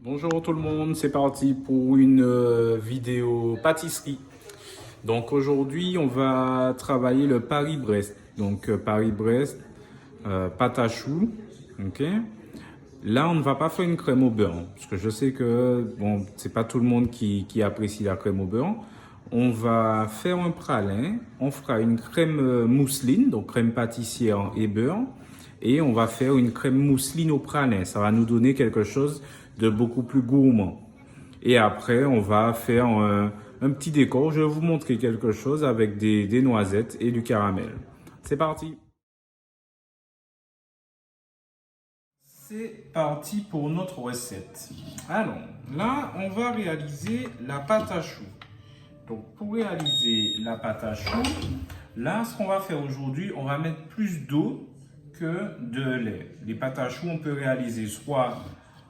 Bonjour tout le monde, c'est parti pour une vidéo pâtisserie. Donc aujourd'hui, on va travailler le Paris-Brest. Donc Paris-Brest, pâte à choux, ok. Là, on ne va pas faire une crème au beurre, parce que je sais que bon, c'est pas tout le monde qui apprécie la crème au beurre. On va faire un pralin, on fera une crème mousseline, donc crème pâtissière et beurre, et on va faire une crème mousseline au pralin. Ça va nous donner quelque chose de beaucoup plus gourmand. Et après, on va faire un petit décor. Je vais vous montrer quelque chose avec des noisettes et du caramel. C'est parti! C'est parti pour notre recette. Alors, là, on va réaliser la pâte à choux. Donc, pour réaliser la pâte à choux, là, ce qu'on va faire aujourd'hui, on va mettre plus d'eau que de lait. Les pâtes à choux, on peut réaliser soit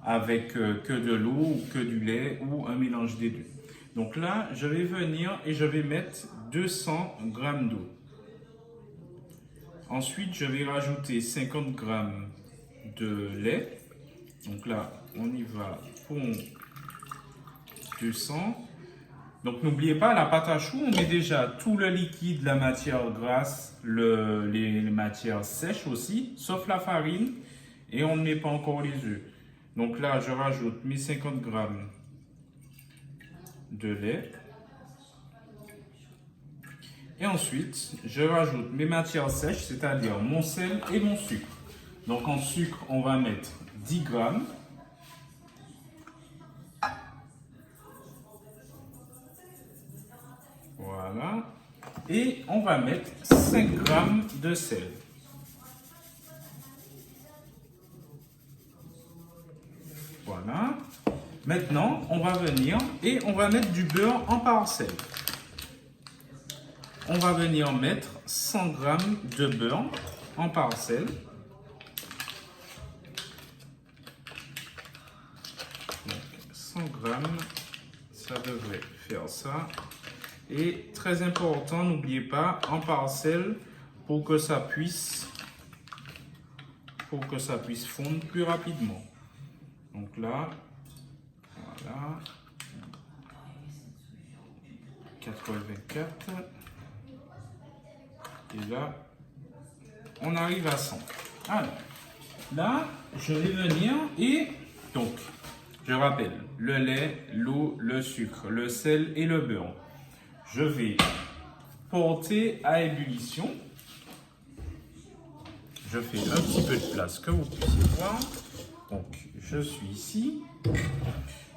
avec que de l'eau ou que du lait ou un mélange des deux. Donc là, je vais venir et je vais mettre 200 grammes d'eau. Ensuite, je vais rajouter 50 grammes de lait. Donc là, on y va pour 200. Donc n'oubliez pas, la pâte à choux, on met déjà tout le liquide, la matière grasse, les matières sèches aussi, sauf la farine, et on ne met pas encore les œufs. Donc là, je rajoute mes 50 grammes de lait. Et ensuite, je rajoute mes matières sèches, c'est-à-dire mon sel et mon sucre. Donc en sucre, on va mettre 10 grammes. Voilà. Et on va mettre 5 grammes de sel. Voilà. Maintenant, on va venir et on va mettre du beurre en parcelles. On va venir mettre 100 grammes de beurre en parcelles. Donc 100 grammes, ça devrait faire ça. Et très important, n'oubliez pas, en parcelles pour que ça puisse fondre plus rapidement. Donc là, voilà, 84. Et là, on arrive à 100. Alors, là, je vais venir et donc, je rappelle, le lait, l'eau, le sucre, le sel et le beurre. Je vais porter à ébullition. Je fais un petit peu de place que vous puissiez voir. Donc, je suis ici.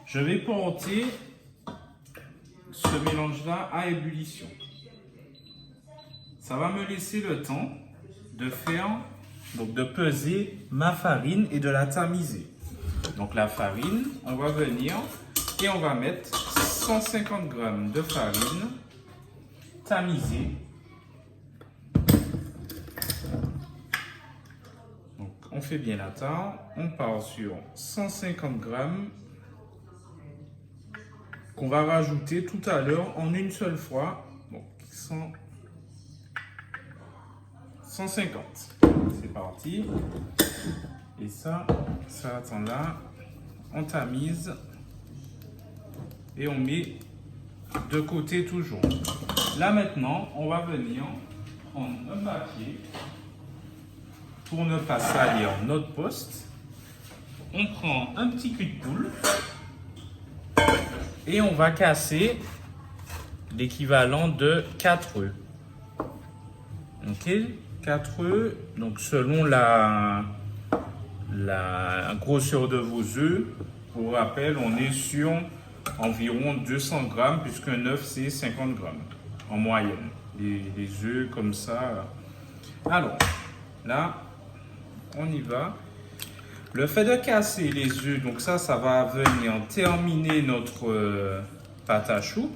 Je vais porter ce mélange-là à ébullition. Ça va me laisser le temps de faire, donc de peser ma farine et de la tamiser. Donc la farine, on va venir et on va mettre 150 grammes de farine tamisée. Donc on fait bien la tare, on part sur 150 grammes qu'on va rajouter tout à l'heure en une seule fois. Donc 150. C'est parti. Et ça attend là. On tamise. Et on met de côté toujours. Là maintenant, on va venir prendre un papier pour ne pas salir notre poste. On prend un petit cul de poule et on va casser l'équivalent de 4 œufs. Ok, 4 œufs, donc selon la grosseur de vos œufs, pour rappel, on est sur environ 200 grammes, puisqu'un œuf c'est 50 grammes en moyenne. Les œufs comme ça. Alors, là, on y va. Le fait de casser les œufs, donc ça va venir terminer notre pâte à choux.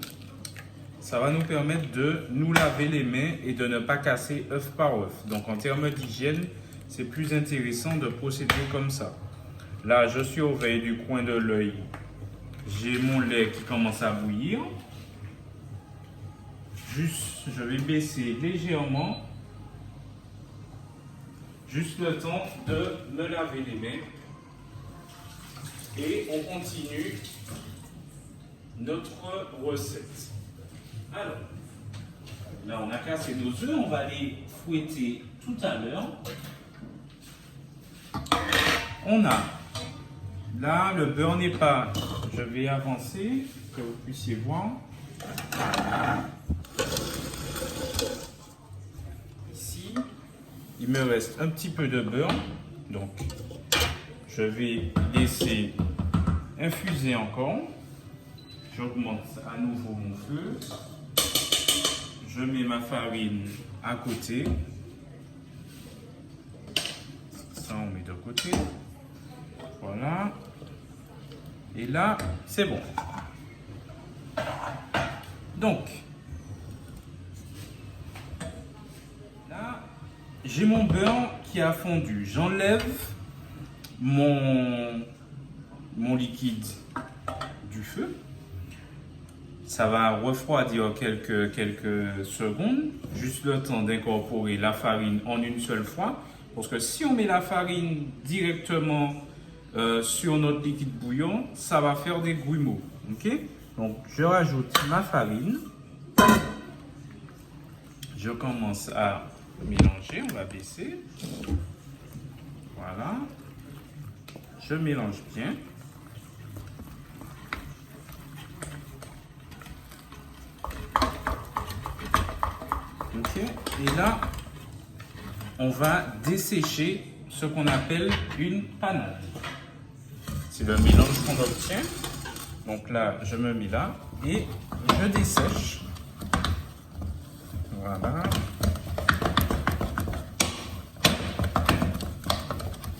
Ça va nous permettre de nous laver les mains et de ne pas casser œuf par œuf. Donc en termes d'hygiène, c'est plus intéressant de procéder comme ça. Là, je suis au veille du coin de l'œil. J'ai mon lait qui commence à bouillir. Juste, je vais baisser légèrement. Juste le temps de me laver les mains. et on continue notre recette. Alors, là on a cassé nos œufs, on va les fouetter tout à l'heure. On a, là le beurre n'est pas, je vais avancer, que vous puissiez voir. Ici, il me reste un petit peu de beurre, donc je vais laisser infuser encore. J'augmente à nouveau mon feu. Je mets ma farine à côté. Ça, on met de côté. Voilà. Et là, c'est bon. Donc, là, j'ai mon beurre qui a fondu. J'enlève mon liquide du feu. Ça va refroidir quelques secondes, juste le temps d'incorporer la farine en une seule fois. Parce que si on met la farine directement sur notre liquide bouillon, ça va faire des grumeaux. Okay? Donc, je rajoute ma farine. Je commence à mélanger, on va baisser. Voilà. Je mélange bien. Ok, et là, on va dessécher ce qu'on appelle une panade. C'est le mélange qu'on obtient. Donc là, je me mets là et je dessèche. Voilà.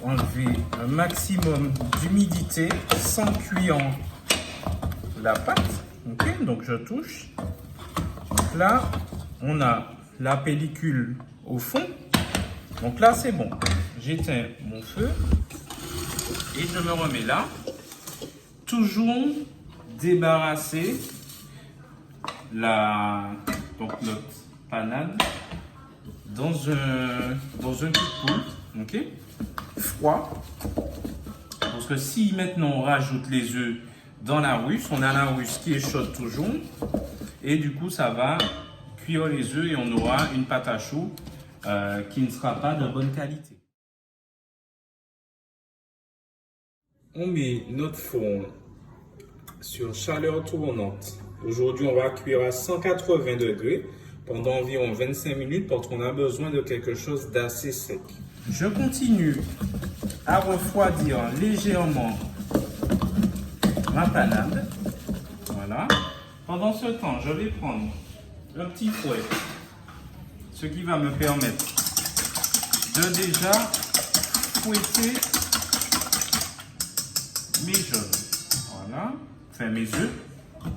Enlever un maximum d'humidité sans cuire la pâte. Ok, donc je touche. Donc là, on a la pellicule au fond. Donc là, c'est bon. J'éteins mon feu et je me remets là. Toujours débarrasser donc notre panade dans un cul-de-poule. Ok, froid. Parce que si maintenant on rajoute les œufs dans la russe, on a la russe qui est chaude toujours. Et du coup, ça va cuire les œufs et on aura une pâte à choux qui ne sera pas de bonne qualité. On met notre four sur chaleur tournante. Aujourd'hui, on va cuire à 180 degrés pendant environ 25 minutes parce qu'on a besoin de quelque chose d'assez sec. Je continue à refroidir légèrement ma panade. Voilà. Pendant ce temps, je vais prendre un petit fouet, ce qui va me permettre de déjà fouetter mes jaunes. Voilà. Enfin, mes œufs.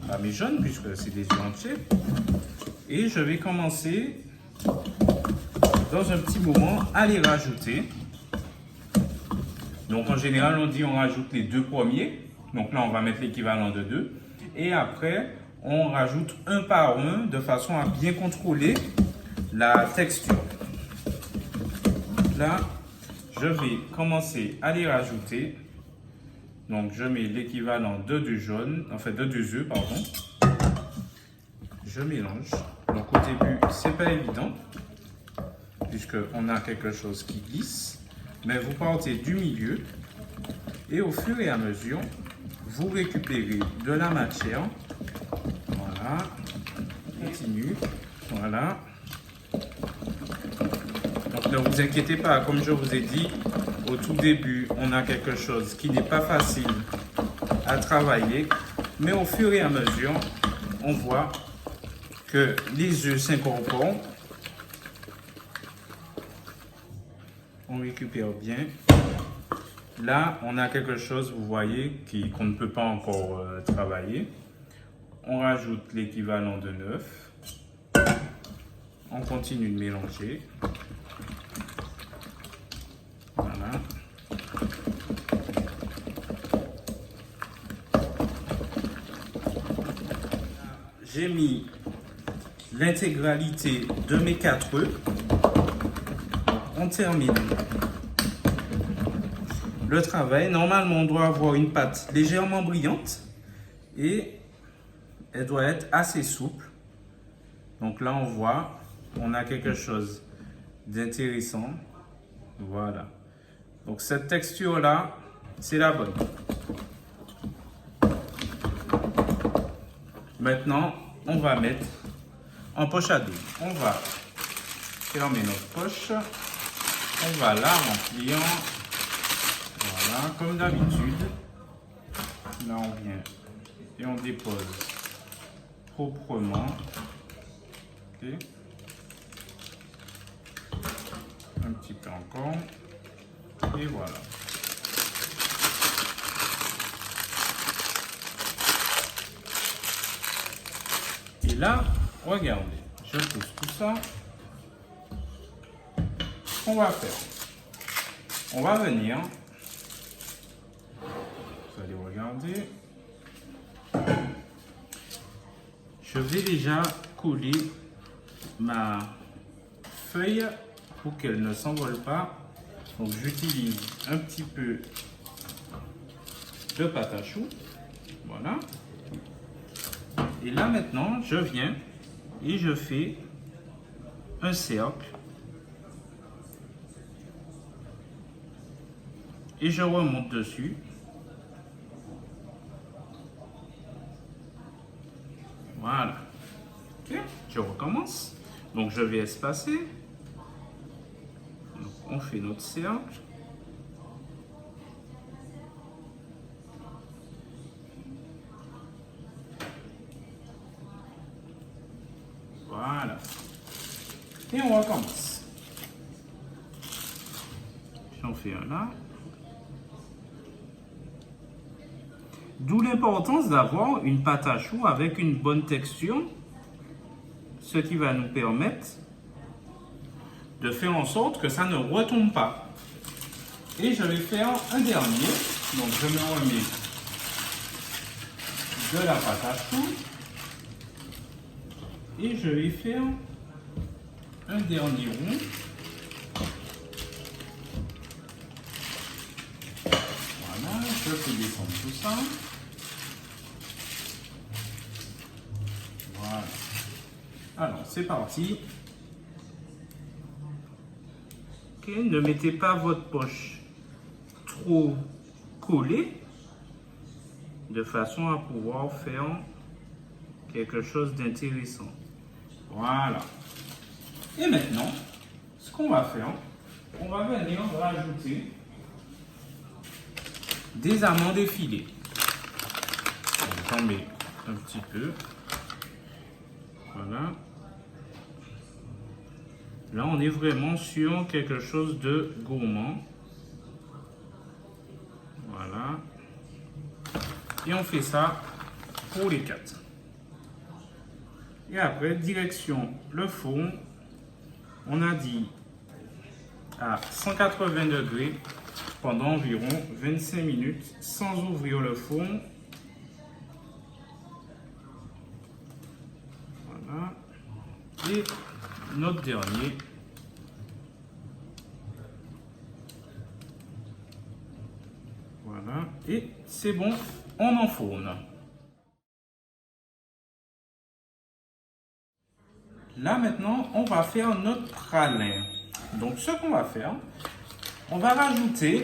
Pas mes jaunes, puisque c'est des œufs entiers. Et je vais commencer, dans un petit moment, à les rajouter. Donc, en général, on dit on rajoute les deux premiers. Donc là, on va mettre l'équivalent de 2. Et après, on rajoute un par un de façon à bien contrôler la texture. Là, je vais commencer à les rajouter. Donc, je mets l'équivalent de 2 jaunes, enfin de 2 œufs, pardon. Je mélange. Donc, au début, c'est pas évident, puisqu'on a quelque chose qui glisse. Mais vous partez du milieu et au fur et à mesure, vous récupérez de la matière. Voilà. Continue. Voilà. Donc, ne vous inquiétez pas, comme je vous ai dit, au tout début, on a quelque chose qui n'est pas facile à travailler, mais au fur et à mesure, on voit que les œufs s'incorporent. On récupère bien. Là, on a quelque chose, vous voyez, qu'on ne peut pas encore travailler. On rajoute l'équivalent de 9. On continue de mélanger. Voilà. J'ai mis l'intégralité de mes 4 œufs. On termine le travail. Normalement, on doit avoir une pâte légèrement brillante et elle doit être assez souple. Donc là, on voit, on a quelque chose d'intéressant. Voilà. Donc cette texture-là, c'est la bonne. Maintenant, on va mettre en poche à douille. On va fermer notre poche. On va la remplir. Voilà, comme d'habitude. Là, on vient et on dépose proprement. Okay. Un petit peu encore. Et voilà. Et là, regardez, je pousse tout ça. Ce qu'on va faire, on va venir, vous allez regarder, je vais déjà coller ma feuille pour qu'elle ne s'envole pas. Donc j'utilise un petit peu de pâte à choux, voilà. Et là maintenant, je viens et je fais un cercle et je remonte dessus. Voilà. Ok, je recommence. Donc je vais espacer. Donc, on fait notre cercle. Voilà. Et on recommence. J'en fais un là. D'où l'importance d'avoir une pâte à choux avec une bonne texture, ce qui va nous permettre de faire en sorte que ça ne retombe pas. Et je vais faire un dernier. Donc je me remets de la pâte à choux. Et je vais faire un dernier rond. Voilà, je fais descendre tout ça. Voilà. Alors, c'est parti. Ok, ne mettez pas votre poche trop collée de façon à pouvoir faire quelque chose d'intéressant. Voilà. Et maintenant, ce qu'on va faire, on va venir rajouter des amandes effilées. J'en mets un petit peu. Voilà. Là, on est vraiment sur quelque chose de gourmand. Voilà. Et on fait ça pour les 4. Et après, direction le four, on a dit à 180 degrés pendant environ 25 minutes sans ouvrir le four. Voilà. Et notre dernier. Voilà. Et c'est bon, on enfourne. Là maintenant, on va faire notre pralin. Donc ce qu'on va faire, on va rajouter,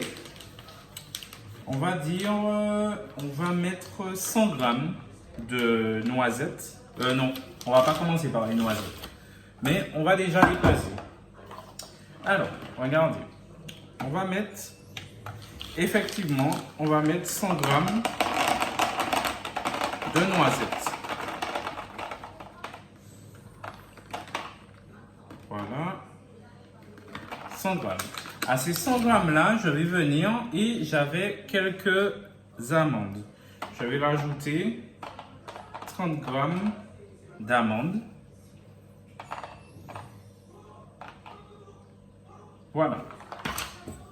on va dire, on va mettre 100 grammes de noisettes. Non, on va pas commencer par les noisettes, mais on va déjà les peser. Alors, regardez, on va mettre, effectivement, on va mettre 100 grammes de noisettes. Voilà, 100 grammes. À ces 100 grammes là, je vais venir et j'avais quelques amandes. Je vais rajouter 30 grammes d'amandes. Voilà.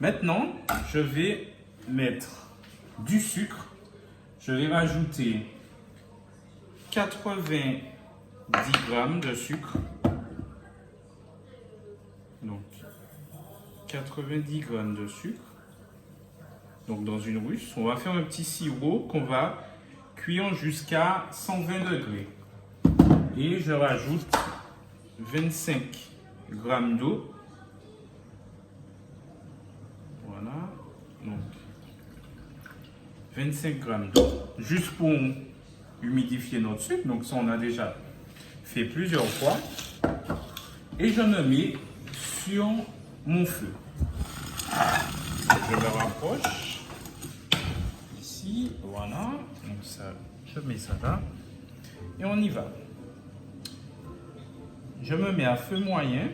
Maintenant, je vais mettre du sucre. Je vais rajouter 90 grammes de sucre. Donc, 90 grammes de sucre. donc dans une ruche. On va faire un petit sirop qu'on va cuire jusqu'à 120 degrés. Et je rajoute 25 grammes d'eau. Voilà, donc 25 grammes d'eau, juste pour humidifier notre sucre. Donc ça, on a déjà fait plusieurs fois. Et je me mets sur mon feu. Je me rapproche ici, voilà. Donc ça, je mets ça là et on y va. Je me mets à feu moyen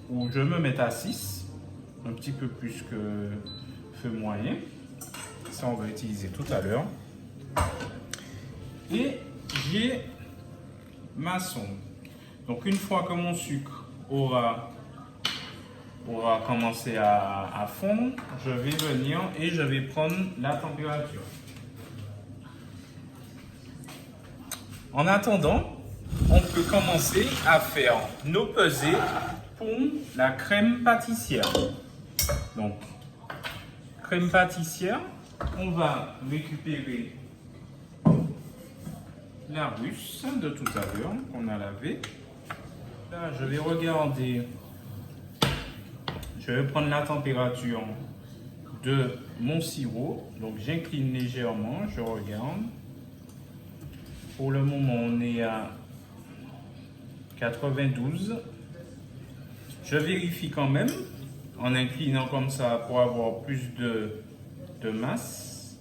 ou je me mets à 6, un petit peu plus que feu moyen. Ça, on va utiliser tout à l'heure. Et j'ai ma sonde. Donc une fois que mon sucre aura commencé à fondre, je vais venir et je vais prendre la température. En attendant, on peut commencer à faire nos pesées pour la crème pâtissière. Donc, crème pâtissière, on va récupérer la russe de tout à l'heure qu'on a lavée. Là, je vais regarder, je vais prendre la température de mon sirop. Donc, j'incline légèrement, je regarde. Pour le moment, on est à 92. Je vérifie quand même en inclinant comme ça pour avoir plus de masse.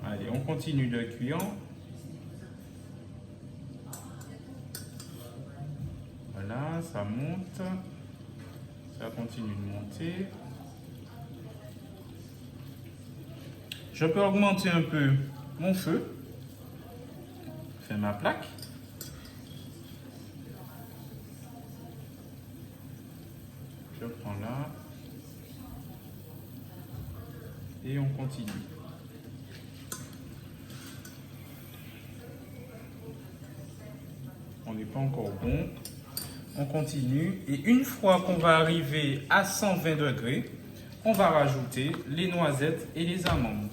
Allez, on continue de cuire. Voilà, ça monte. Ça continue de monter. Je peux augmenter un peu mon feu. Je fais ma plaque. Je prends là. Et on continue. On n'est pas encore bon. On continue. Et une fois qu'on va arriver à 120 degrés, on va rajouter les noisettes et les amandes.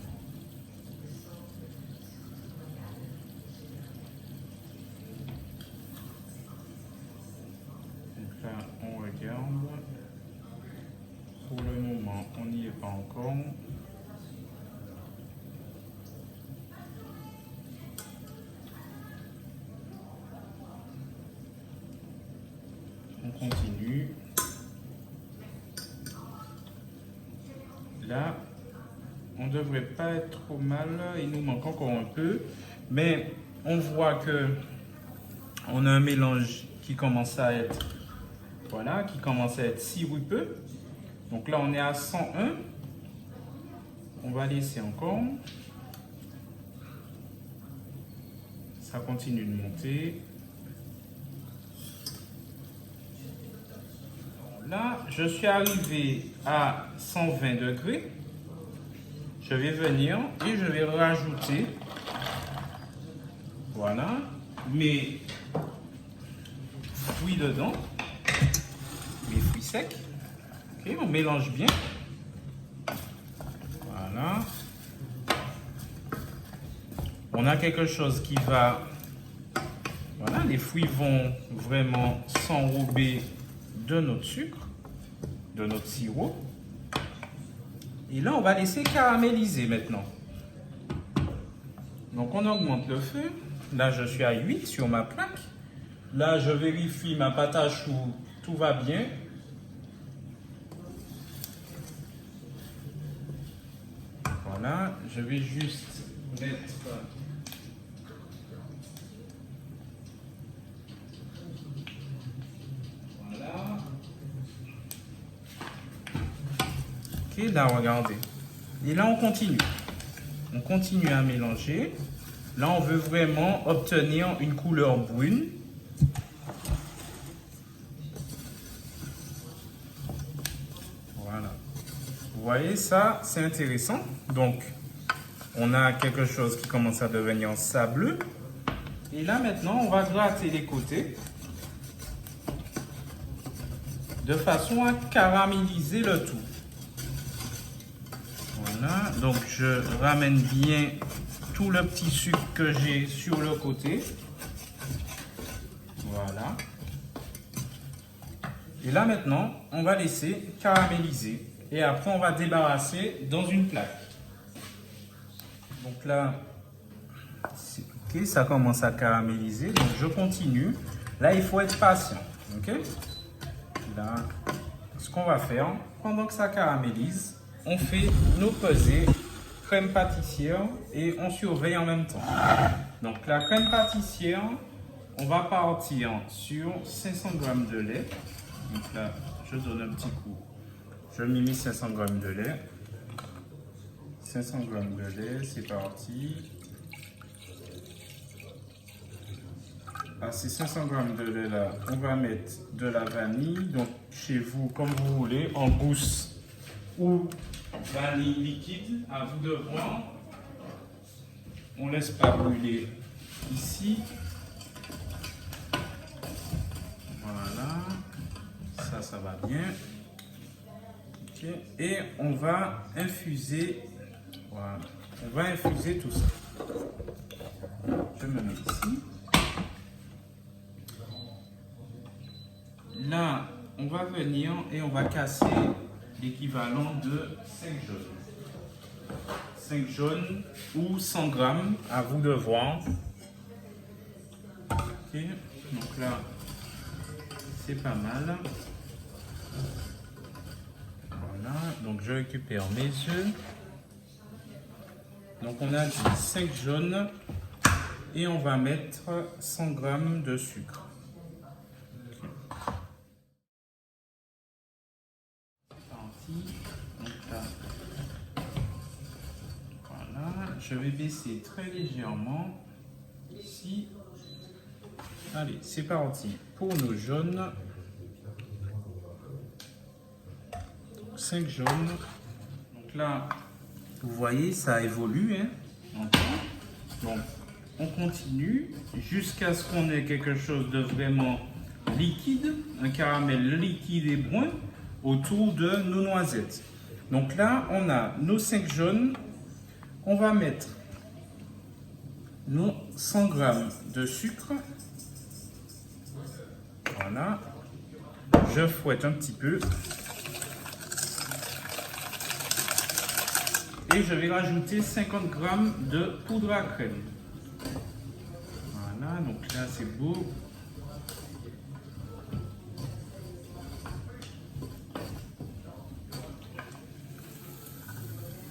Donc là, on regarde. Pour le moment, on n'y est pas encore. On continue. Là, on ne devrait pas être trop mal. Il nous manque encore un peu. Mais on voit que on a un mélange qui commence à être, voilà, qui commence à être sirupeux. Donc là, on est à 101. On va laisser encore. Ça continue de monter. Là, je suis arrivé à 120 degrés. Je vais venir et je vais rajouter, voilà, mes fruits dedans, mes fruits secs. Ok, on mélange bien. Voilà. On a quelque chose qui va, voilà, les fruits vont vraiment s'enrober de notre sucre, de notre sirop. Et là, on va laisser caraméliser maintenant. Donc, on augmente le feu. Là, je suis à 8 sur ma plaque. Là, je vérifie ma pâte à choux, tout va bien. Voilà, je vais juste mettre là, regardez. Et là, on continue. On continue à mélanger. Là, on veut vraiment obtenir une couleur brune. Voilà. Vous voyez, ça, c'est intéressant. Donc, on a quelque chose qui commence à devenir sableux. Et là, maintenant, on va gratter les côtés de façon à caraméliser le tout. Voilà, donc je ramène bien tout le petit sucre que j'ai sur le côté. Voilà. Et là maintenant, on va laisser caraméliser. Et après, on va débarrasser dans une plaque. Donc là, ok, ça commence à caraméliser. Donc je continue. Là, il faut être patient. Ok. Là, ce qu'on va faire, pendant que ça caramélise, on fait nos pesées crème pâtissière et on surveille en même temps. Donc la crème pâtissière, on va partir sur 500 g de lait. Donc là, je donne un petit coup. Je mets 500 g de lait. 500 g de lait, c'est parti. À ces 500 g de lait là, on va mettre de la vanille. Donc chez vous, comme vous voulez, en gousse ou vanille liquide, à vous de voir. On ne laisse pas brûler ici. Voilà. Ça va bien. Okay. Et on va infuser. Voilà. On va infuser tout ça. Je me mets ici. Là, on va venir et on va casser l'équivalent de 5 jaunes. 5 jaunes ou 100 grammes, à vous de voir. Ok, donc là, c'est pas mal. Voilà, donc je récupère mes œufs. Donc on a dit 5 jaunes et on va mettre 100 grammes de sucre. Donc là, voilà, je vais baisser très légèrement ici. Allez, c'est parti pour nos jaunes. 5 jaunes. Donc là, vous voyez, ça évolue. Hein. Donc, on continue jusqu'à ce qu'on ait quelque chose de vraiment liquide, un caramel liquide et brun autour de nos noisettes. Donc là, on a nos 5 jaunes. On va mettre nos 100 g de sucre. Voilà. Je fouette un petit peu. Et je vais rajouter 50 g de poudre à crème. Voilà, donc là c'est beau.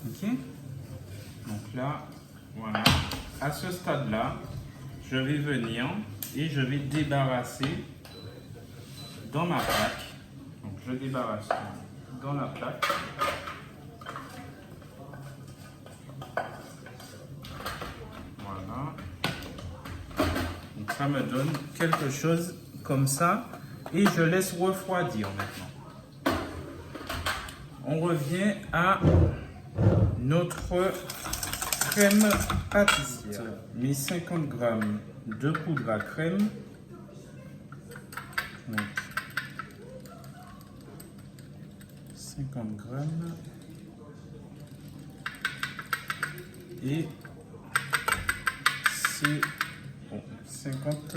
Ok. Donc là, voilà. À ce stade-là, je vais venir et je vais débarrasser dans ma plaque. Donc je débarrasse dans la plaque. Voilà. Donc ça me donne quelque chose comme ça et je laisse refroidir maintenant. On revient à notre crème pâtissière. Mes 50 g de poudre à crème. Donc, 50 g. Et c'est bon, 50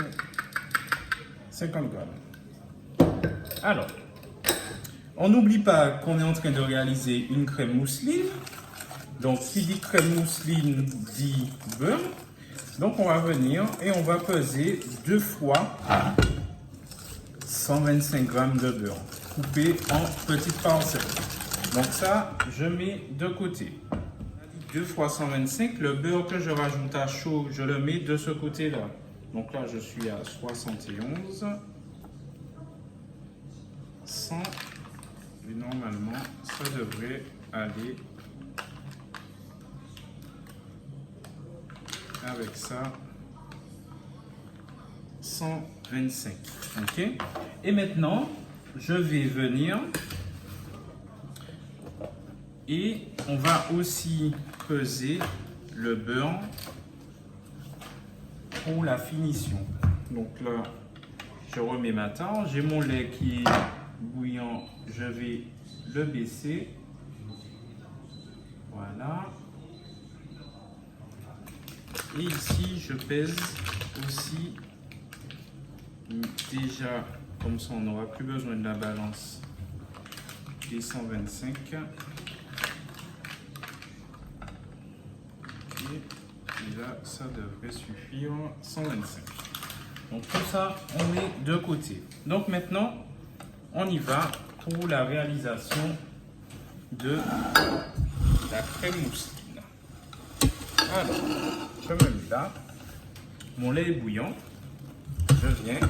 g. Alors, on n'oublie pas qu'on est en train de réaliser une crème mousseline. Donc, qui dit crème mousseline dit beurre. Donc, on va venir et on va peser 2 fois 125 g de beurre, coupé en petites parcelles. Donc ça, je mets de côté. 2 fois 125, le beurre que je rajoute à chaud, je le mets de ce côté-là. Donc là, je suis à 71, 100, et normalement, ça devrait aller avec ça, 125. Ok. Et maintenant, je vais venir et on va aussi peser le beurre pour la finition. Donc là, je remets ma tare. J'ai mon lait qui est bouillant. Je vais le baisser. Voilà. Voilà. Et ici, je pèse aussi déjà, comme ça on n'aura plus besoin de la balance, des 125. Et là, ça devrait suffire, 125. Donc tout ça, on met de côté. Donc maintenant, on y va pour la réalisation de la crème mousseline. Alors, je me mets là. Mon lait est bouillant. Je viens.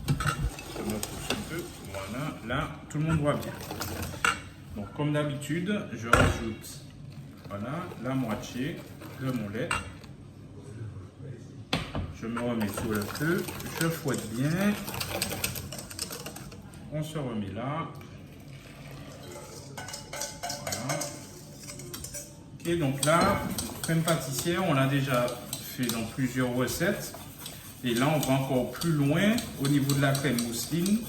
Je me pousse un peu. Voilà, là, tout le monde voit bien. Donc comme d'habitude, je rajoute voilà, la moitié de mon lait. Je me remets sur le feu, je fouette bien. On se remet là. Voilà. Et donc là, crème pâtissière, on l'a déjà fait dans plusieurs recettes. Et là, on va encore plus loin au niveau de la crème mousseline.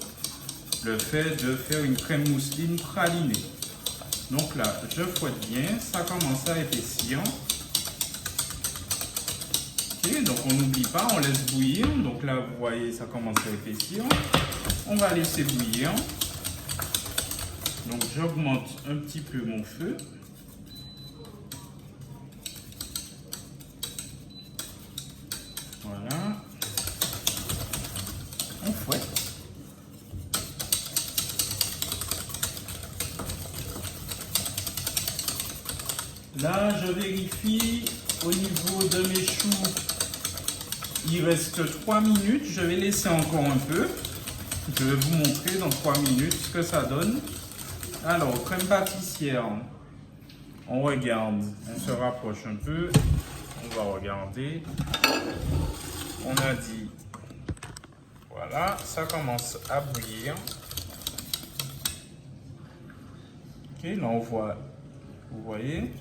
Le fait de faire une crème mousseline pralinée. Donc là, je fouette bien, ça commence à épaissir. Okay, donc on n'oublie pas, on laisse bouillir. Donc là, vous voyez, ça commence à épaissir. On va laisser bouillir. Donc j'augmente un petit peu mon feu. Voilà. On fouette. Là, je vérifie au niveau de mes choux. Il reste 3 minutes. Je vais laisser encore un peu. Je vais vous montrer dans 3 minutes ce que ça donne. Alors, crème pâtissière. On regarde. On se rapproche un peu. On va regarder. On a dit. Voilà, ça commence à bouillir. Ok, là on voit. Vous voyez.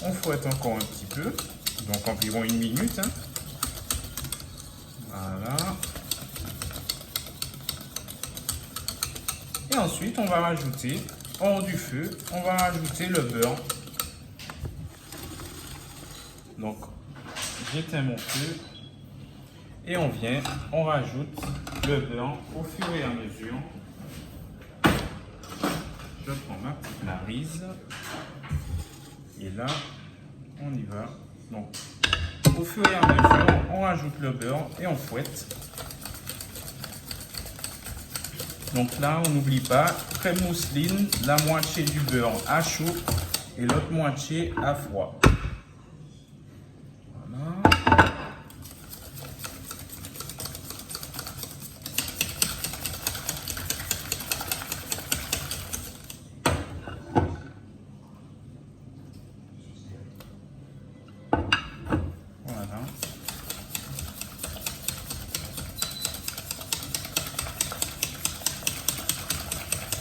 On fouette encore un petit peu. Donc environ 1 minute. Hein. Voilà. Et ensuite, on va rajouter, hors du feu, on va rajouter le beurre. Donc, j'éteins mon feu. Et on rajoute le beurre au fur et à mesure. Je prends ma petite narise. Et là, on y va. Donc, au fur et à mesure, on rajoute le beurre et on fouette. Donc là, on n'oublie pas, crème mousseline, la moitié du beurre à chaud et l'autre moitié à froid. Voilà. Voilà.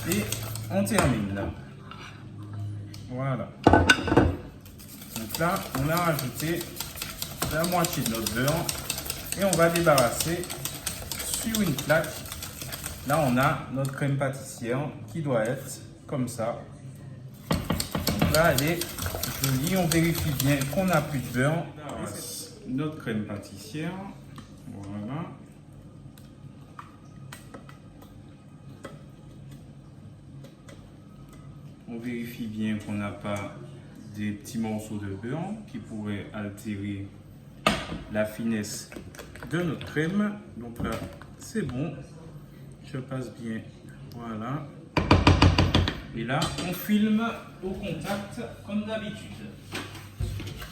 Et on termine là. Voilà. Donc là, on a rajouté la moitié de notre beurre et on va débarrasser sur une plaque. Là, on a notre crème pâtissière qui doit être comme ça. Donc là, elle est jolie. On vérifie bien qu'on n'a plus de beurre. Notre crème pâtissière. Voilà. On vérifie bien qu'on n'a pas des petits morceaux de beurre qui pourraient altérer la finesse de notre crème. Donc là, c'est bon. Je passe bien. Voilà. Et là, on filme au contact comme d'habitude.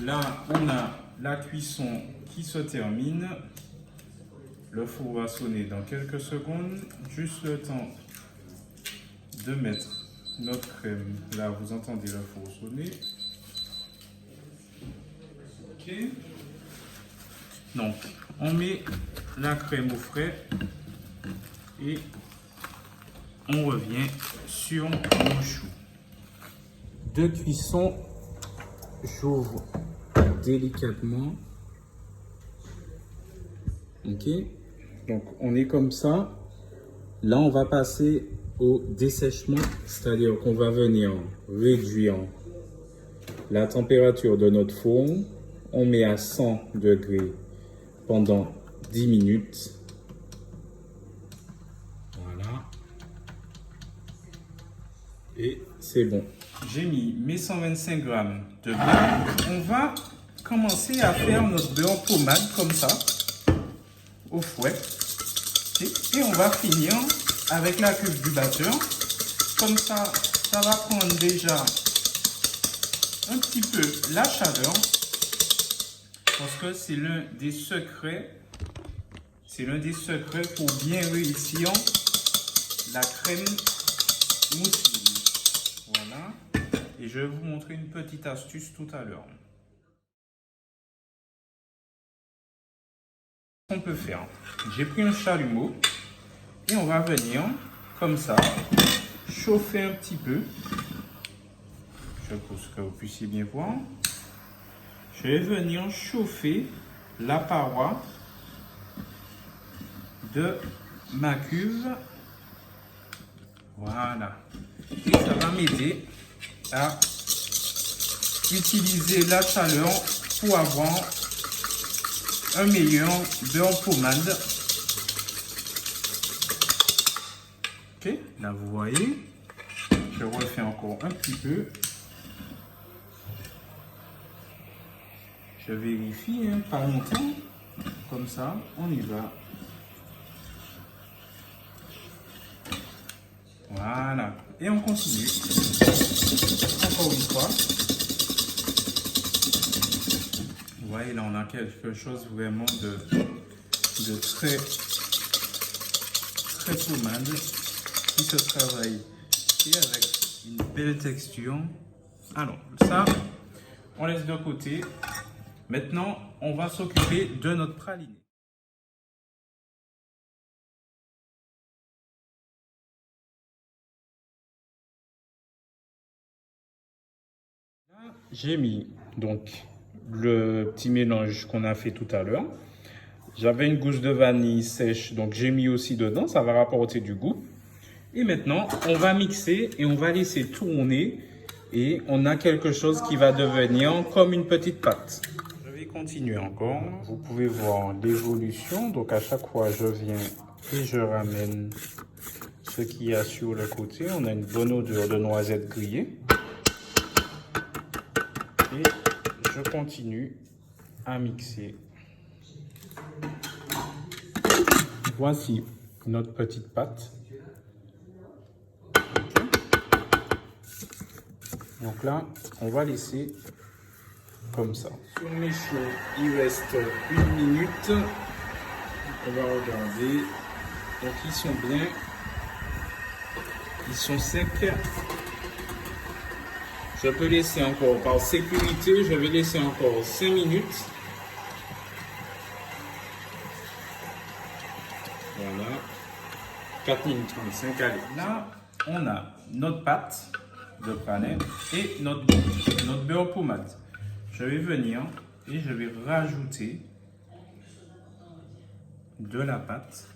Là, on a la cuisson qui se termine. Le four va sonner dans quelques secondes. Juste le temps de mettre notre crème. Là, vous entendez le four sonner. Ok. Donc, on met la crème au frais et on revient sur nos choux. De cuisson, j'ouvre délicatement. Ok. Donc, on est comme ça. Là, on va passer au dessèchement, c'est-à-dire qu'on va venir réduire la température de notre four, on met à 100 degrés pendant 10 minutes. Voilà. Et c'est bon. J'ai mis mes 125 grammes de beurre. On va commencer à faire notre beurre pommade comme ça, au fouet. Et on va finir avec la cuve du batteur. Comme ça, ça va prendre déjà un petit peu la chaleur. Parce que c'est l'un des secrets. C'est l'un des secrets pour bien réussir la crème mousseline. Voilà. Et je vais vous montrer une petite astuce tout à l'heure. On peut faire. J'ai pris un chalumeau et on va venir comme ça chauffer un petit peu. Je pousse que vous puissiez bien voir. Je vais venir chauffer la paroi de ma cuve. Voilà. Et ça va m'aider à utiliser la chaleur pour avoir un meilleur beurre pommade. Ok, là vous voyez, je refais encore un petit peu. Je vérifie, hein, pas longtemps, comme ça, on y va. Voilà, et on continue. Encore une fois. Vous voyez, là, on a quelque chose vraiment de très pommade qui se travaille et avec une belle texture. Alors, ça, on laisse de côté. Maintenant, on va s'occuper de notre praliné. J'ai mis donc le petit mélange qu'on a fait tout à l'heure. J'avais une gousse de vanille sèche, donc j'ai mis aussi dedans, ça va rapporter du goût. Et maintenant, on va mixer et on va laisser tourner et on a quelque chose qui va devenir comme une petite pâte. Je vais continuer encore. Vous pouvez voir l'évolution. Donc à chaque fois, je viens et je ramène ce qu'il y a sur le côté. On a une bonne odeur de noisettes grillées. Et je continue à mixer. Voici notre petite pâte. Okay. Donc là, on va laisser comme ça. Sur mes chauds, il reste 1 minute. On va regarder. Donc ils sont bien. Ils sont secs. Je peux laisser encore, par sécurité, je vais laisser encore 5 minutes. Voilà. 4 minutes 35, allez. Là, on a notre pâte de pralin et notre beurre pommade. Je vais venir et je vais rajouter de la pâte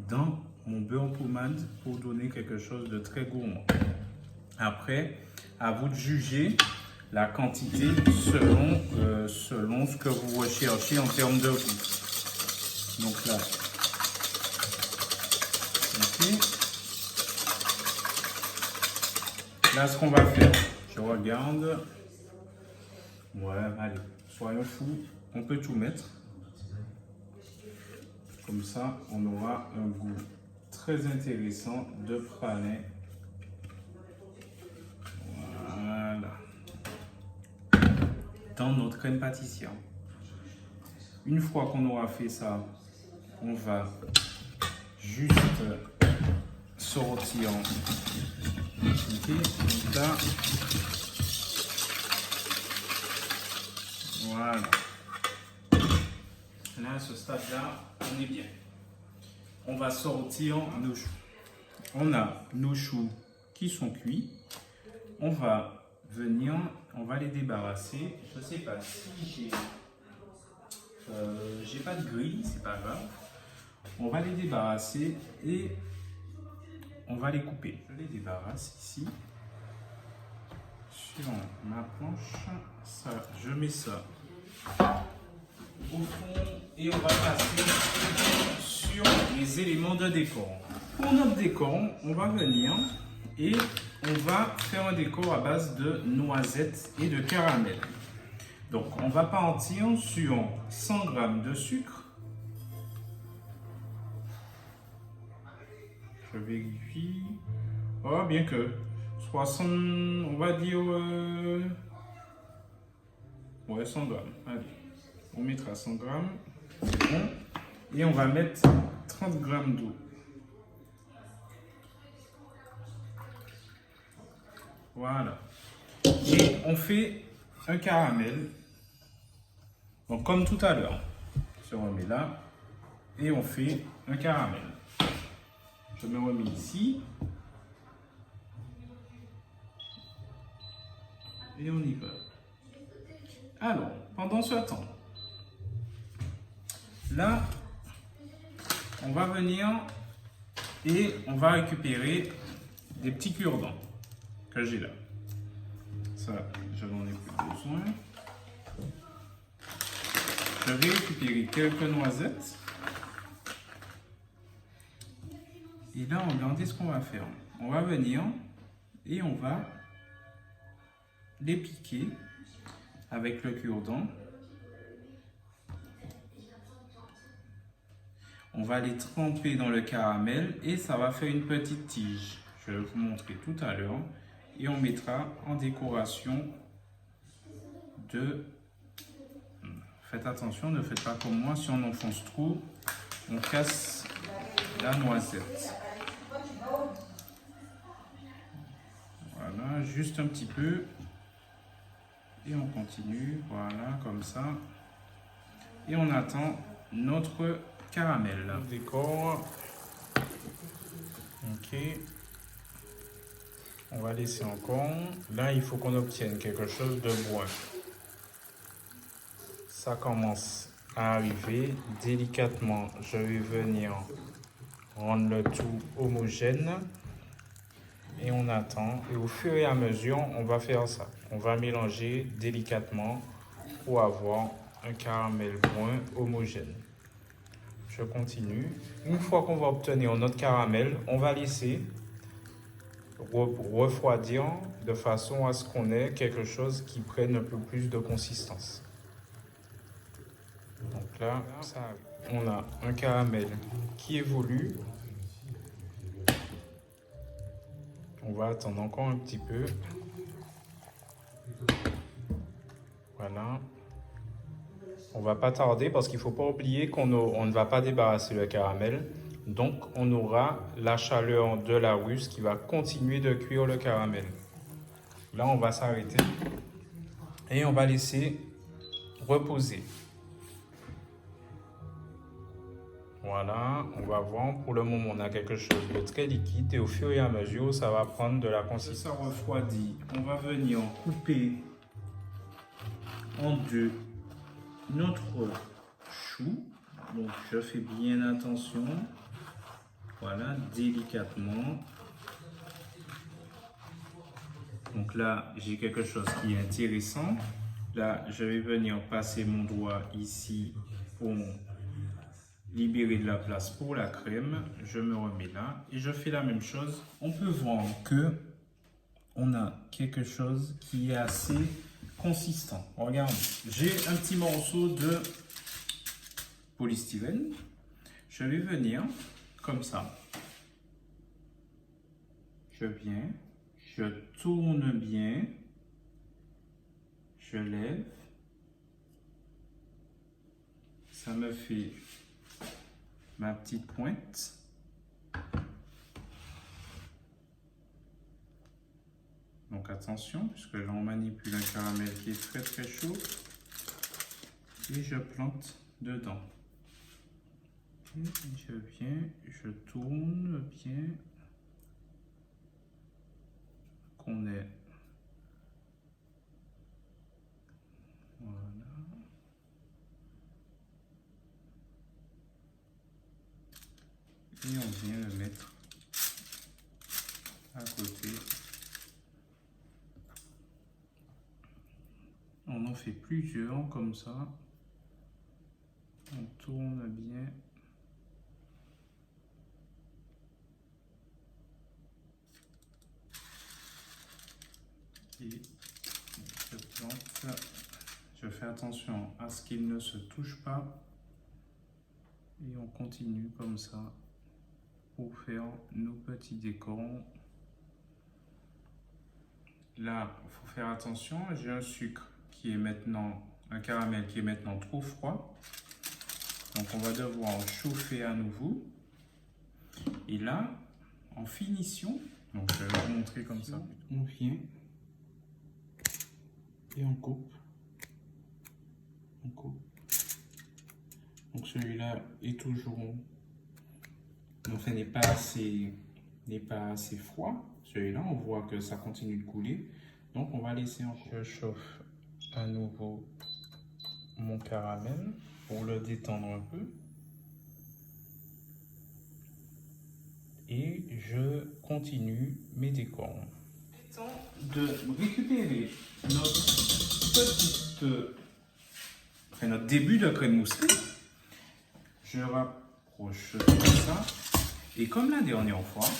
dans mon beurre pommade pour donner quelque chose de très gourmand. Après, à vous de juger la quantité selon ce que vous recherchez en termes de goût. Donc là, okay. Là, ce qu'on va faire, je regarde. Ouais, allez, soyons fous, on peut tout mettre. Comme ça, on aura un goût très intéressant de pralin. Voilà. Dans notre crème pâtissière. Une fois qu'on aura fait ça, on va juste sortir. Ok, donc là, voilà. Là, à ce stade-là, on est bien. On va sortir nos choux. On a nos choux qui sont cuits. On va venir, on va les débarrasser. Je ne sais pas si j'ai pas de grille, c'est pas grave. On va les débarrasser et on va les couper. Je les débarrasse ici. sur ma planche. Ça, je mets ça au fond et on va passer sur les éléments de décor. Pour notre décor, on va venir et on va faire un décor à base de noisettes et de caramel. Donc on va partir sur 100 g de sucre. Je vérifie. Oh, bien que 60, on va dire ouais, 100 g. Allez, on mettra 100 g. C'est bon. Et on va mettre 30 g d'eau. Voilà. Et on fait un caramel. Donc comme tout à l'heure. Je remets là. Et on fait un caramel. Je me remets ici. Et on y va. Alors, pendant ce temps, là, on va venir et on va récupérer des petits cure-dents que j'ai là. Ça, je n'en ai plus besoin. Je vais récupérer quelques noisettes. Et là, regardez ce qu'on va faire. On va venir et on va les piquer avec le cure-dent. On va les tremper dans le caramel et ça va faire une petite tige. Je vais vous montrer tout à l'heure. Et on mettra en décoration de... Faites attention, ne faites pas comme moi. Si on enfonce trop, on casse la noisette. Voilà, juste un petit peu. Et on continue, voilà, comme ça. Et on attend notre caramel. On décore. Ok. On va laisser encore. Là, il faut qu'on obtienne quelque chose de brun. Ça commence à arriver. Délicatement, je vais venir rendre le tout homogène. Et on attend. Et au fur et à mesure, on va faire ça. On va mélanger délicatement pour avoir un caramel brun homogène. Je continue. Une fois qu'on va obtenir notre caramel, on va laisser refroidir de façon à ce qu'on ait quelque chose qui prenne un peu plus de consistance. Donc là, ça arrive. On a un caramel qui évolue. On va attendre encore un petit peu. Voilà. On va pas tarder parce qu'il ne faut pas oublier qu'on ne va pas débarrasser le caramel. Donc, on aura la chaleur de la russe qui va continuer de cuire le caramel. Là, on va s'arrêter et on va laisser reposer. Voilà, on va voir. Pour le moment, on a quelque chose de très liquide et au fur et à mesure, ça va prendre de la consistance. Ça refroidit. On va venir couper en deux notre chou. Donc, je fais bien attention. Voilà, délicatement. Donc là, j'ai quelque chose qui est intéressant. Là, je vais venir passer mon doigt ici pour libérer de la place pour la crème. Je me remets là et je fais la même chose. On peut voir que on a quelque chose qui est assez consistant. Regardez, j'ai un petit morceau de polystyrène. Je vais venir comme ça. Je viens, je tourne bien, je lève. Ça me fait ma petite pointe. Donc attention, puisque là on manipule un caramel qui est très très chaud. Et je plante dedans. Et je viens, je tourne bien. Qu'on ait. Voilà. Et on vient le mettre à côté on en fait plusieurs comme ça. On tourne bien. Et je plante. Je fais attention à ce qu'il ne se touche pas. Et on continue comme ça pour faire nos petits décorons. Là, il faut faire attention. J'ai un sucre qui est maintenant, un caramel qui est maintenant trop froid. Donc on va devoir chauffer à nouveau. Et là, en finition, donc je vais vous montrer comme ça. On vient et on coupe. On coupe. Donc celui-là est toujours, enfin n'est pas assez froid. Celui-là, on voit que ça continue de couler. Donc on va laisser encore. Je chauffe à nouveau mon caramel pour le détendre un peu. Et je continue mes décors. Il est temps de récupérer notre début de crème moussée. Je rapproche comme ça. Et comme la dernière fois,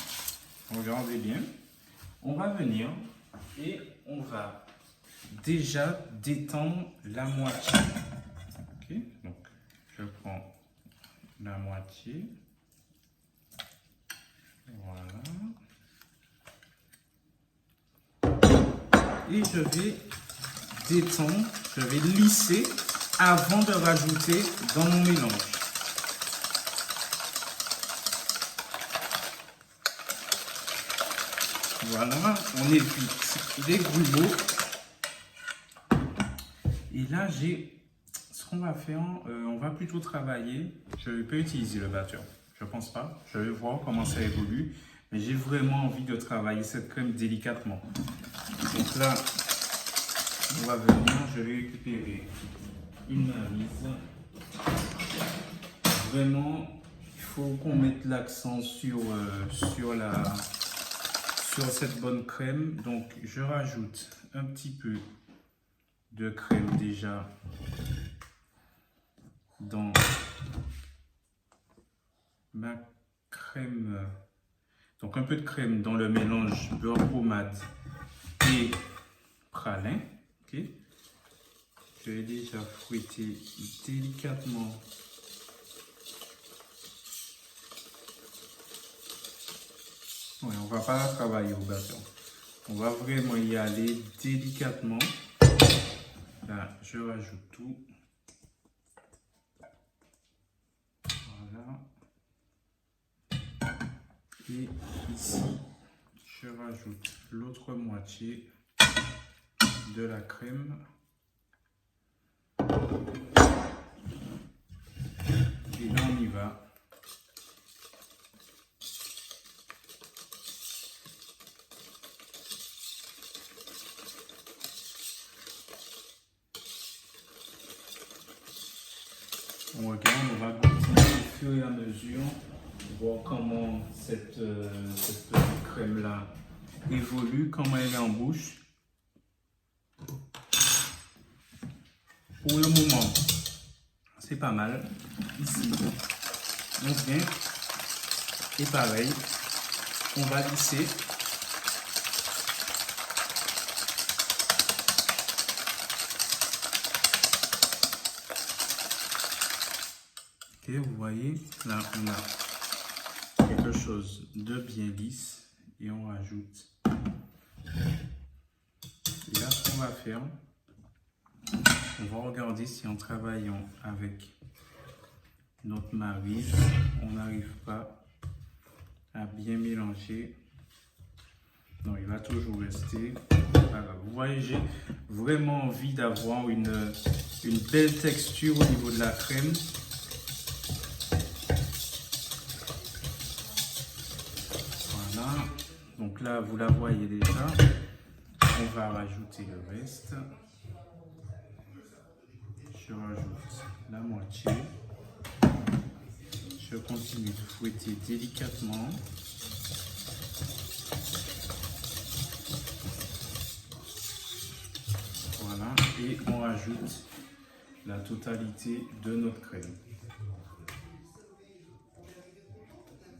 regardez bien, on va venir et on va déjà détendre la moitié. Ok, donc je prends la moitié. Voilà. Et je vais détendre, je vais lisser avant de rajouter dans mon mélange. Voilà, on évite les grumeaux. Et là, ce qu'on va faire, on va plutôt travailler. Je ne vais pas utiliser le batteur. Je pense pas. Je vais voir comment ça évolue. Mais j'ai vraiment envie de travailler cette crème délicatement. Donc là, on va venir. Je vais récupérer une maryse. Vraiment, il faut qu'on mette l'accent sur cette bonne crème. Donc, je rajoute un petit peu de crème déjà dans ma crème. Donc, un peu de crème dans le mélange beurre pommade et pralin. Okay. Je vais déjà fouetter délicatement. Ouais, on va pas la travailler au bâton. On va vraiment y aller délicatement. Là, je rajoute tout. Voilà. Et ici, je rajoute l'autre moitié de la crème. Et là, on y va. On regarde, on va continuer au fur et à mesure, voir comment cette petite crème-là évolue, comment elle est en bouche. Pour le moment, c'est pas mal. Ici, on vient et pareil, on va lisser. Ok, vous voyez, là on a quelque chose de bien lisse et on rajoute. Et là, ce qu'on va faire, on va regarder si en travaillant avec notre maryse, on n'arrive pas à bien mélanger. Non, il va toujours rester. Voilà. Vous voyez, j'ai vraiment envie d'avoir une belle texture au niveau de la crème. Voilà. Donc là, vous la voyez déjà. On va rajouter le reste. Je rajoute la moitié. Je continue de fouetter délicatement. Voilà. et on rajoute la totalité de notre crème.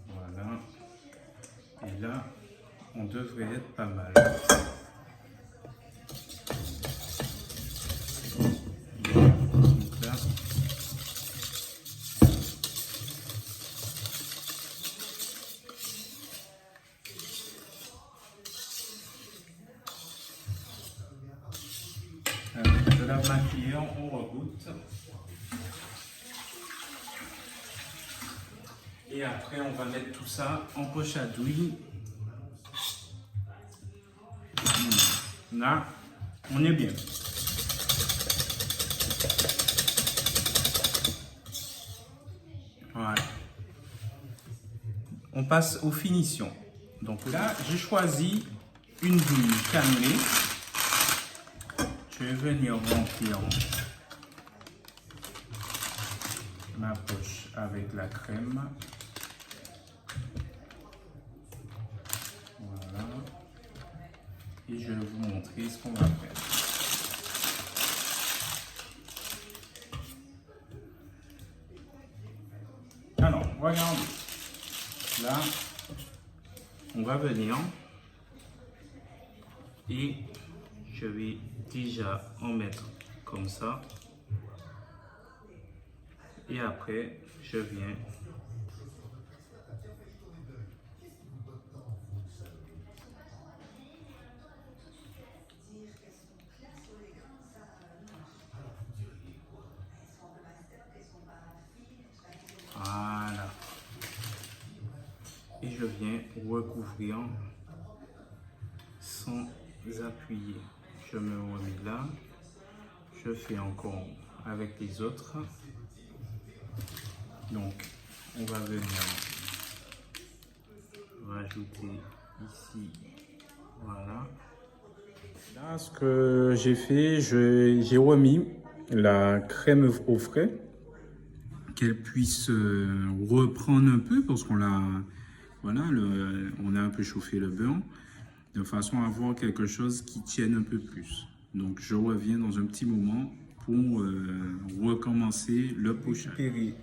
Voilà. Et là, on devrait être pas mal. Donc là, avec de la maquillère, on regoute. Et après, on va mettre tout ça en poche à douille. Là, on est bien. Voilà. On passe aux finitions. Donc là, j'ai choisi une douille cannelée. Je vais venir remplir ma poche avec la crème. Voilà. Et je vais vous montrer ce qu'on va faire. Alors, regardez. Là, on va venir et je vais déjà en mettre comme ça. Et après, je viens voilà. Et je viens recouvrir sans appuyer. Je me remets là. Je fais encore avec les autres. Donc, on va venir rajouter ici. Voilà. Là, ce que j'ai fait, j'ai remis la crème au frais, qu'elle puisse reprendre un peu, parce qu'on l'a, voilà, on a un peu chauffé le beurre, de façon à avoir quelque chose qui tienne un peu plus. Donc, je reviens dans un petit moment pour recommencer le pochage.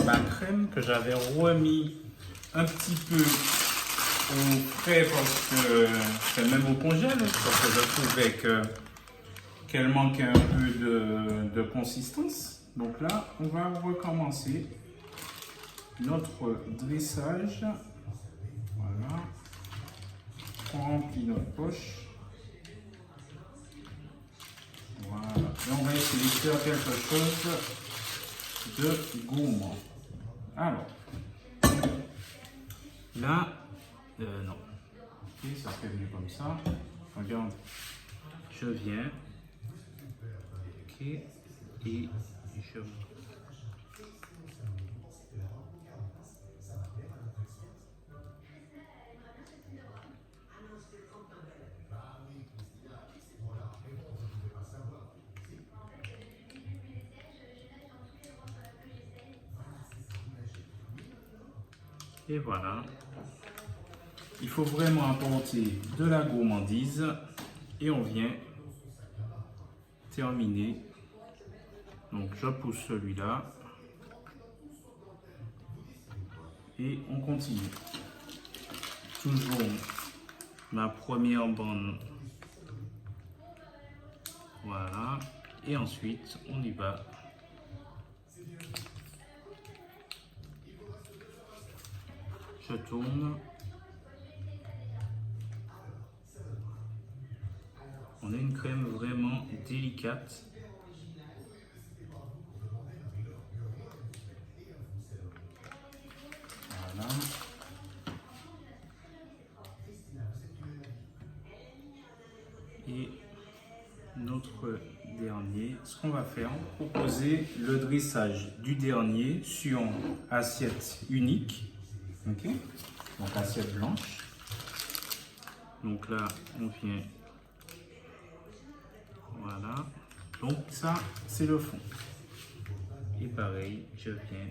Ma crème que j'avais remis un petit peu au frais parce que c'est même au congèle, parce que je trouvais qu'elle manquait un peu de consistance. Donc là, on va recommencer notre dressage. Voilà. On remplit notre poche. Voilà. Et on va essayer de faire quelque chose de gourmand. Alors, là, non. Ok, ça fait mieux comme ça. Regarde, je viens. Ok, et je. Et voilà. Il faut vraiment apporter de la gourmandise et on vient terminer. Donc je pousse celui-là et on continue. Toujours ma première bande. Voilà. Et ensuite on y va. Je tourne. On a une crème vraiment délicate. Voilà. Et notre dernier, ce qu'on va faire, proposer le dressage du dernier sur assiette unique. Ok, donc assiette blanche. Donc là, on vient. Voilà. Donc ça, c'est le fond. Et pareil, je viens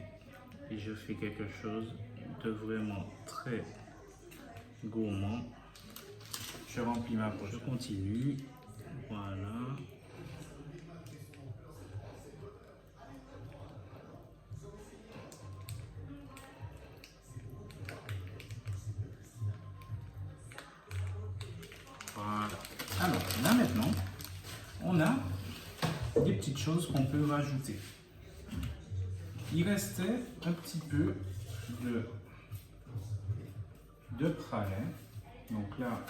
et je fais quelque chose de vraiment très gourmand. Je remplis ma poche. Je continue. Voilà. Alors là maintenant, on a des petites choses qu'on peut rajouter. Il restait un petit peu de pralin. Donc là,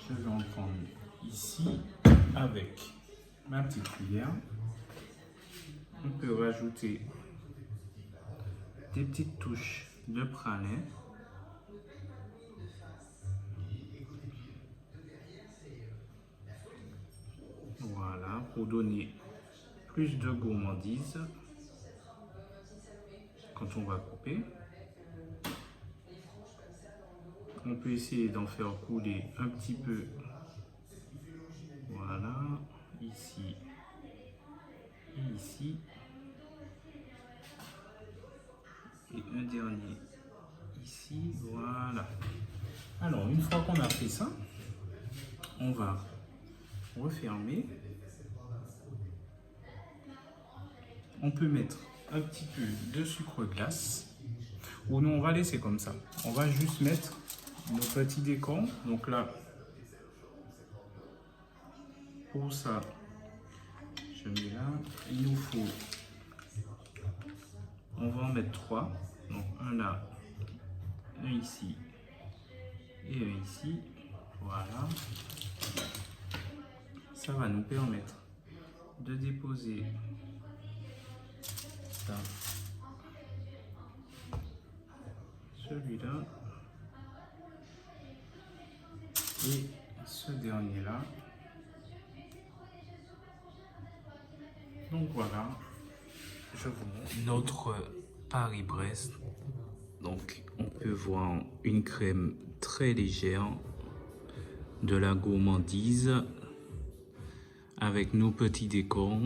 je vais en prendre ici avec ma petite cuillère. On peut rajouter des petites touches de pralin. Voilà, pour donner plus de gourmandise quand on va couper. On peut essayer d'en faire couler un petit peu. Voilà, ici et ici. Et un dernier ici, voilà. Alors, une fois qu'on a fait ça, on va refermer. On peut mettre un petit peu de sucre glace. Ou non, on va laisser comme ça. On va juste mettre nos petits décombres. Donc là, pour ça, je mets là. Il nous faut, on va en mettre 3. Donc un là, un ici et un ici. Voilà. Ça va nous permettre de déposer ça, celui-là et ce dernier-là. Donc voilà, je vous montre notre Paris-Brest. Donc on peut voir une crème très légère, de la gourmandise avec nos petits décors.